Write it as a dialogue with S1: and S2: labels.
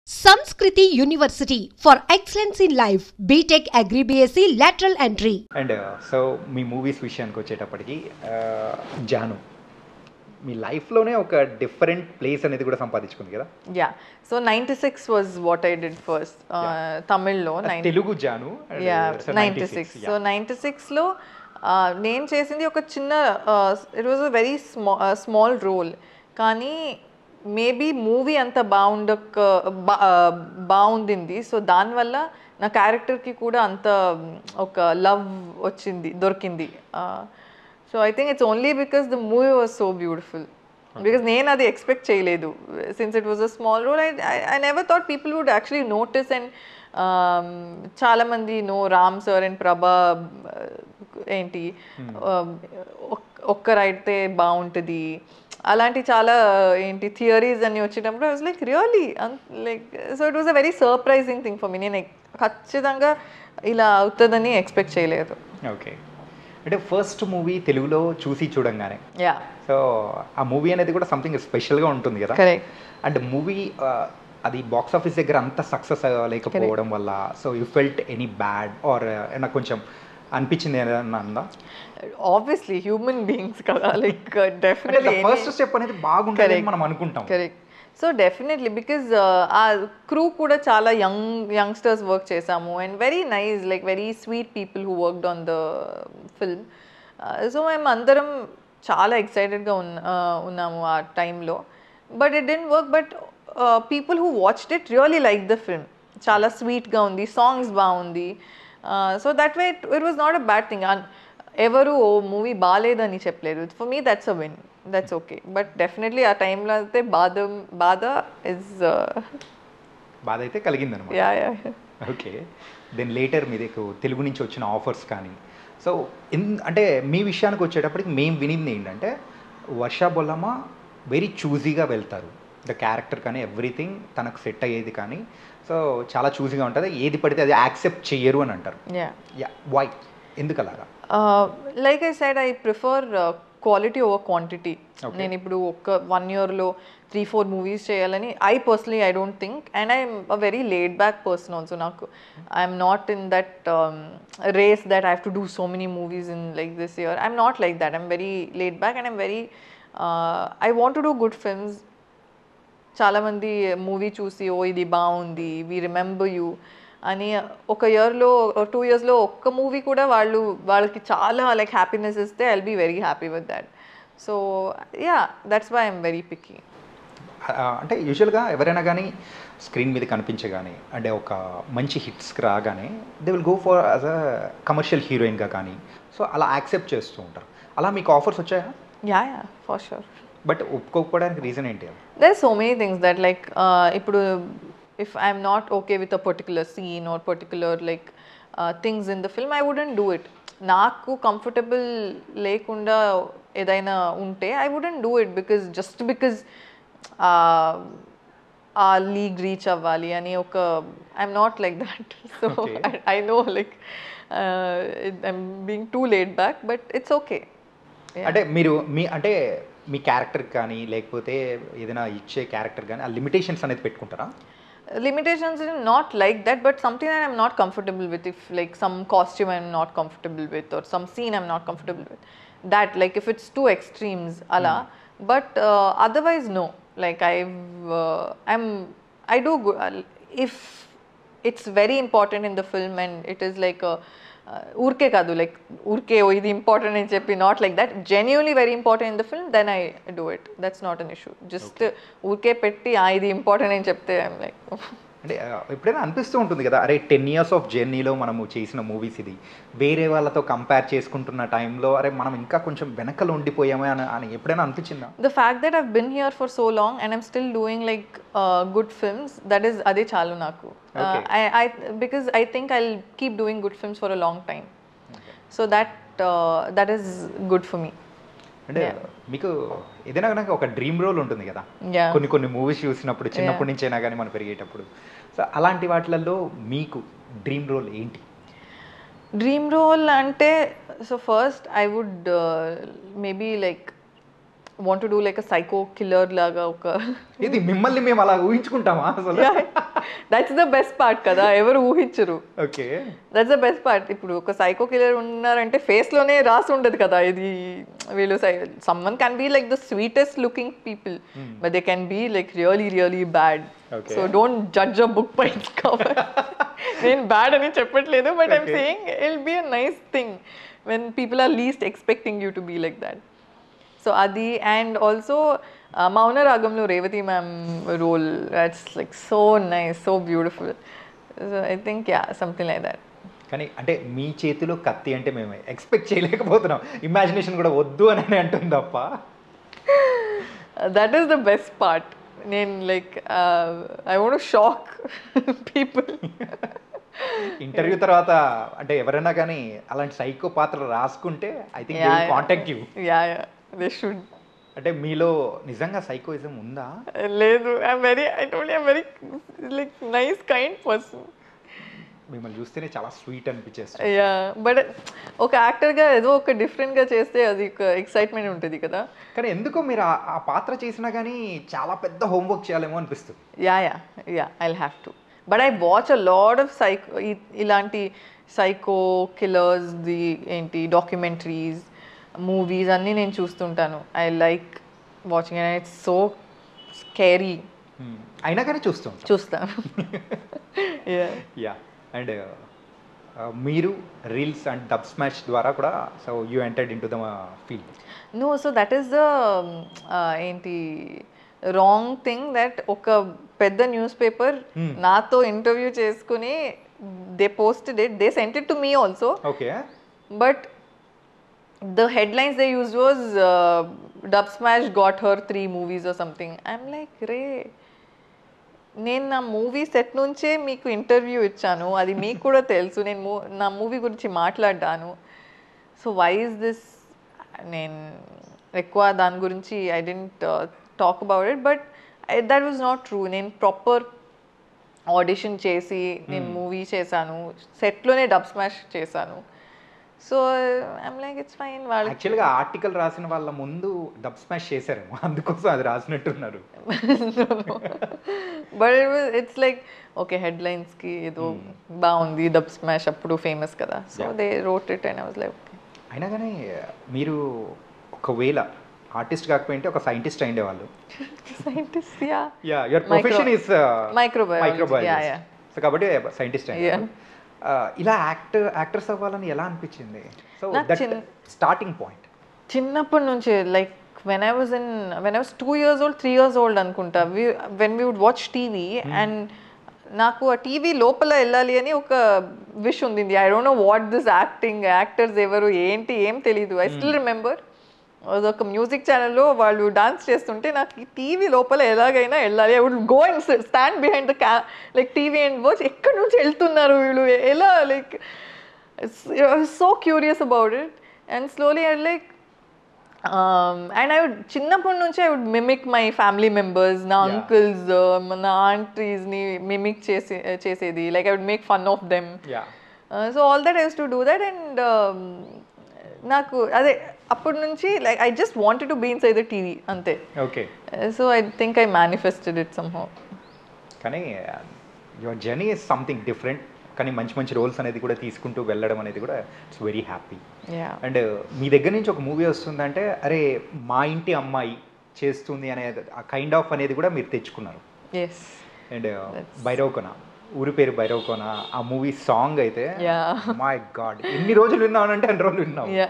S1: Sanskriti University for Excellence in Life, BTech Agri BSc lateral entry.
S2: And so me movies విషయానికి వచ్చేటప్పటికి జాను మీ లైఫ్లోనే ఒక different place అనేది కూడా సంపాదించుకుంది కదా.
S3: Yeah. So 96 was what I did first. Tamil lo.
S2: Telugu Janu.
S3: Yeah, 96. So 96 లో నేను చేసింది ఒక చిన్న it was a very small role, కానీ మేబీ మూవీ అంత బాగుండింది. సో దానివల్ల నా క్యారెక్టర్కి కూడా అంత ఒక లవ్ దొరికింది. So I think it's only because the movie was so beautiful, because నేను అది ఎక్స్పెక్ట్ చేయలేదు. Since it was a small role, I never thought people would actually notice. And చాలామంది రామ్ సార్ అండ్ ప్రభా ఏంటి ఒక్కరైతే బాగుంటుంది అలాంటి చాలా ఏంటి థియరీస్ అని వచ్చేటప్పుడు I was like really like. So it was a very surprising thing for me. నేను ఖచ్చితంగా ఇలా అవుతుందని ఎక్స్పెక్ట్ చేయలేదు.
S2: ఓకే, అంటే ఫస్ట్ మూవీ తెలుగులో చూడంగానే
S3: యా,
S2: సో ఆ మూవీ అనేది కూడా సంథింగ్ స్పెషల్గా ఉంటుంది కదా.
S3: కరెక్ట్.
S2: అండ్ మూవీ అది బాక్స్ ఆఫీస్ దగ్గర అంత సక్సెస్ లేకపోవడం వల్ల so you felt any bad or నాకు కొంచెం అనిపించింది ఏదన్నా ఉందా?
S3: ఆబ్వియస్లీ హ్యూమన్ బీయింగ్స్ కదా, లైక్ డెఫినెట్లీ
S2: ఫస్ట్ స్టెప్ అనేది బాగుంటుంది మనం అనుకుంటాం.
S3: కరెక్ట్. సో డెఫినెట్లీ బికాజ్ ఆ క్రూ కూడా చాలా యంగ్స్టర్స్ వర్క్ చేసాము and very nice, like very sweet people who worked on the film. So మేము అందరం చాలా ఎక్సైటెడ్గా ఉన్నాము ఆ టైంలో. But it didn't work. But people who watched it really like the film. చాలా స్వీట్గా ఉంది, సాంగ్స్ బాగుంది. So that way it was not a bad thing. ఎవరు మూవీ బాగాలేదని చెప్పలేదు. For me that's a win, that's okay. But definitely ఆ టైంలో అయితే బాధ
S2: అయితే కలిగింది అనమాట.
S3: Yeah yeah.
S2: Okay, then later మీకు తెలుగు నుంచి వచ్చిన ఆఫర్స్ కానీ, సో అంటే మీ విషయానికి వచ్చేటప్పటికి మేము వినింది ఏంటంటే వర్ష బొల్లమ్మ వెరీ చూజీగా వెళ్తారు. ద క్యారెక్టర్ కానీ ఎవ్రీథింగ్ తనకు సెట్ అయ్యేది కానీ సో చాలా చూజీగా ఉంటుంది, ఏది పడితే అది యాక్సెప్ట్ చెయ్యరు అని అంటారు. యా, వై, ఎందుకు అలాగా?
S3: Like I said, I prefer quality over quantity. నేను ఇప్పుడు ఒక 1 yearలో 3-4 మూవీస్ చేయాలని I personally I don't think. And I'm a very laid back person also. నాకు I'm not in that race that I have to do so many movies in like this year. I'm not like that. I'm very laid back and I'm very I want to do good films. చాలామంది movie చూసి ఇది బాగుంది, we remember you అని ఒక 2 yearsలో ఒక్క movie కూడా వాళ్ళకి చాలా లైక్ హ్యాపీనెస్ ఇస్తే I'll be very happy with that. So yeah, that's why I'm very picky.
S2: అంటే యూజువల్గా ఎవరైనా కానీ స్క్రీన్ మీద కనిపించగానే అంటే ఒక మంచి హిట్స్కి రాగానే they will go for as a commercial హీరోయిన్గా కానీ సో అలా యాక్సెప్ట్ చేస్తూ ఉంటారు. అలా మీకు ఆఫర్స్ వచ్చాయా?
S3: Yeah yeah, for sure.
S2: But ఒప్పుకోకపోవడానికి రీజన్ ఏంటి?
S3: There are so many things that like ఇప్పుడు if I'm not okay with a particular scene or particular like things in the film, I wouldn't do it. Naaku comfortable lekunda edaina unte I wouldn't do it, because just because a league reach avvali ani oka, I'm not like that. So okay. I know like I'm being too laid back, but it's okay.
S2: అంటే మీరు మీ character కానీ లేకపోతే ఏదైనా ఇచ్చే character కానీ ఆ limitations అనేది పెట్టుకుంటారా?
S3: Limitations is not like that, but something that I'm not comfortable with, if like some costume I'm not comfortable with or some scene I'm not comfortable with, that like if it's too extremes ala. But otherwise no, like I do good if it's very important in the film and it is like a urke kadu, like urke idi important అని చెప్పి, not like that, genuinely very important in the film, then I do it. That's not an issue. Just urke పెట్టి ఇది important అని చెప్తే I'm like
S2: అంటే ఎప్పుడైనా అనిపిస్తూ ఉంటుంది కదా, అరే 10 years ఆఫ్ జర్నీలో మనము చేసిన మూవీస్ ఇది వేరే వాళ్ళతో కంపేర్ చేసుకుంటున్న టైంలో అరే మనం ఇంకా కొంచెం వెనకలు ఉండిపోయామే అని ఎప్పుడైనా అనిపించిందా?
S3: The fact that I've been here for so long and I'm still doing like good films, that is అదే చాలు నాకు. Because I think I'll keep doing good films for a long time. So that is good for me.
S2: అంటే మీకు ఏదైనా కనుక ఒక dream role ఉంటుంది కదా, కొన్ని మూవీస్ చూసినప్పుడు చిన్నప్పటి నుంచి అయినా కానీ మనం పెరిగేటప్పుడు, సో అలాంటి వాటిలలో మీకు డ్రీమ్ రోల్ ఏంటి?
S3: డ్రీమ్ రోల్ అంటే so first I would maybe like want to do like a psycho killer laga oka
S2: ఇది మిమ్మల్ని మేము అలా ఊహించుకుంటామా అసలు
S3: దట్స్ ద బెస్ట్ పార్ట్ కదా, ఎవరు ఊహించరు.
S2: Okay,
S3: that's the best part. ఇప్పుడు ఒక సైకో కిల్లర్ ఉన్నారంటే ఫేస్లోనే రాసి ఉండదు కదా ఇది వీళ్ళు. Some men can be like the sweetest looking people, but they can be like really really bad. So don't judge a book by its cover. నేను bad అని చెప్పట్లేదు, but I'm saying it will be a nice thing when people are least expecting you to be like that. So adi, and also Mauna Ragamlo Revati ma'am role, that's like so nice, so beautiful. So I think yeah, something like that.
S2: కానీ అంటే మీ చేతిలో కత్తి అంటే మేము expect చేయలేకపోతున్నాం, imagination కూడా వద్దు అని అంటుంది తప్ప.
S3: That is the best part. నేను like I want to shock people.
S2: Interview తర్వాత అంటే ఎవరైనా కానీ అలాంటి సైకో పాత్ర రాసుకుంటే I think they will contact you.
S3: Yeah they should.
S2: అంటే మీలో నిజంగా సైకోయిజం ఉందా?
S3: లేదు, I told you very like nice kind person.
S2: మిమ్మల్ని చూస్తేనే చాలా స్వీట్ అనిపించేస్తుంది.
S3: యా, బట్ ఒక యాక్టర్గా ఏదో ఒక డిఫరెంట్గా చేస్తే అది ఒక ఎక్సైట్మెంట్ ఉంటుంది కదా.
S2: కానీ ఎందుకో మీరు ఆ పాత్ర చేసినా కానీ చాలా పెద్ద హోంవర్క్ చేయాలేమో అనిపిస్తుంది.
S3: Yeah I'll have to. But I watch a lot of ఇలాంటి సైకో కిల్లర్స్ ది ఏంటి డాక్యుమెంటరీస్, మూవీస్ అన్నీ నేను చూస్తుంటాను. I like watching and it's so scary.
S2: అయినా కానీ
S3: చూస్తాను.
S2: యా, అండ్ మీరు రీల్స్ అండ్ డబ్ స్మాష్ ద్వారా కూడా so you entered into the field.
S3: No, so that is the ఏంటి రాంగ్ థింగ్ దట్ ఒక పెద్ద న్యూస్ పేపర్ నాతో ఇంటర్వ్యూ చేసుకుని they posted it, they cent it to me also.
S2: Okay,
S3: but the headlines they used was Dub Smash got her 3 movies or something. I'm like, రే నేను నా movie set నుంచే మీకు interview ఇచ్చాను, అది మీకు కూడా తెలుసు, నేను నా మూవీ గురించి మాట్లాడ్డాను. So why is this? నేను ఎక్కువ దాని గురించి I didn't talk about it, but that was not true. నేను ప్రాపర్ ఆడిషన్ చేసి నేను మూవీ చేశాను, సెట్లోనే డబ్ స్మాష్ చేశాను. So I'm like it's fine. వాళ్ళు
S2: యాక్చువల్గా ఆర్టికల్ రాసిన వాళ్ళ ముందు డబ్ స్మాష్ చేశారేమో, అందుకోసం అది రాసినట్టున్నారు.
S3: బట్ ఇట్స్ లైక్ ఓకే, హెడ్లైన్స్కి ఏదో బాగుంది, డబ్ స్మాష్ అప్పుడు ఫేమస్ కదా, so they wrote it and I was like okay.
S2: అయినా కానీ మీరు ఒకవేళ ఆర్టిస్ట్ కాకపోయింటే ఒక సైంటిస్ట్ అయ్యేవాళ్ళు.
S3: Scientist, yeah,
S2: your profession is
S3: microbiology.
S2: So కాబట్టి సైంటిస్ట్ అయ్యారు. ఇలా యాక్టర్స్ అవ్వాలని ఎలా అనిపించింది? సో దట్ స్టార్టింగ్ పాయింట్
S3: చిన్నప్పటి నుంచి like when I was 2 years old, 3 years old అనుకుంటా, when we would watch TV and నాకు ఆ టీవీ లోపల వెళ్ళాలి అని ఒక విష్ ఉంది. I don't know what this actors ఎవరు ఏంటి ఏం తెలీదు. ఐ స్టిల్ రిమెంబర్ అదొక మ్యూజిక్ ఛానల్లో వాళ్ళు డాన్స్ చేస్తుంటే నాకు ఈ టీవీ లోపల ఎలాగైనా వెళ్ళాలి. I would go and stand behind the like TV and watch ఎక్కడి నుంచి వెళ్తున్నారు వీళ్ళు ఎలా, like so curious about it. And slowly I like and I would చిన్నప్పటి నుంచి I would mimic my family members, నా అంకుల్స్, నా ఆంటీస్ని మిమిక్ చేసేది. Like I would make fun of them. So all that I use to do that. And నాకు అదే అప్పటి నుంచి like I just wanted to be inside the TV అంతే.
S2: Okay,
S3: so I think I manifested it somehow.
S2: కానీ your journey is something different. కానీ మంచి మంచి roles అనేది కూడా తీసుకుంటూ వెళ్ళడం అనేది కూడా ఇట్స్ వెరీ హ్యాపీ. అండ్ మీ దగ్గర నుంచి ఒక మూవీ వస్తుందంటే అరే మా ఇంటి అమ్మాయి చేస్తుంది అనేది ఆ కైండ్ ఆఫ్ అనేది కూడా మీరు తెచ్చుకున్నారు. అండ్ భైరవకోన, ఊరి పేరు భైరవకోన, ఆ మూవీ సాంగ్ అయితే మై గాడ్ ఎన్ని రోజులు విన్నానంటే అన్ని రోజులు విన్నాం.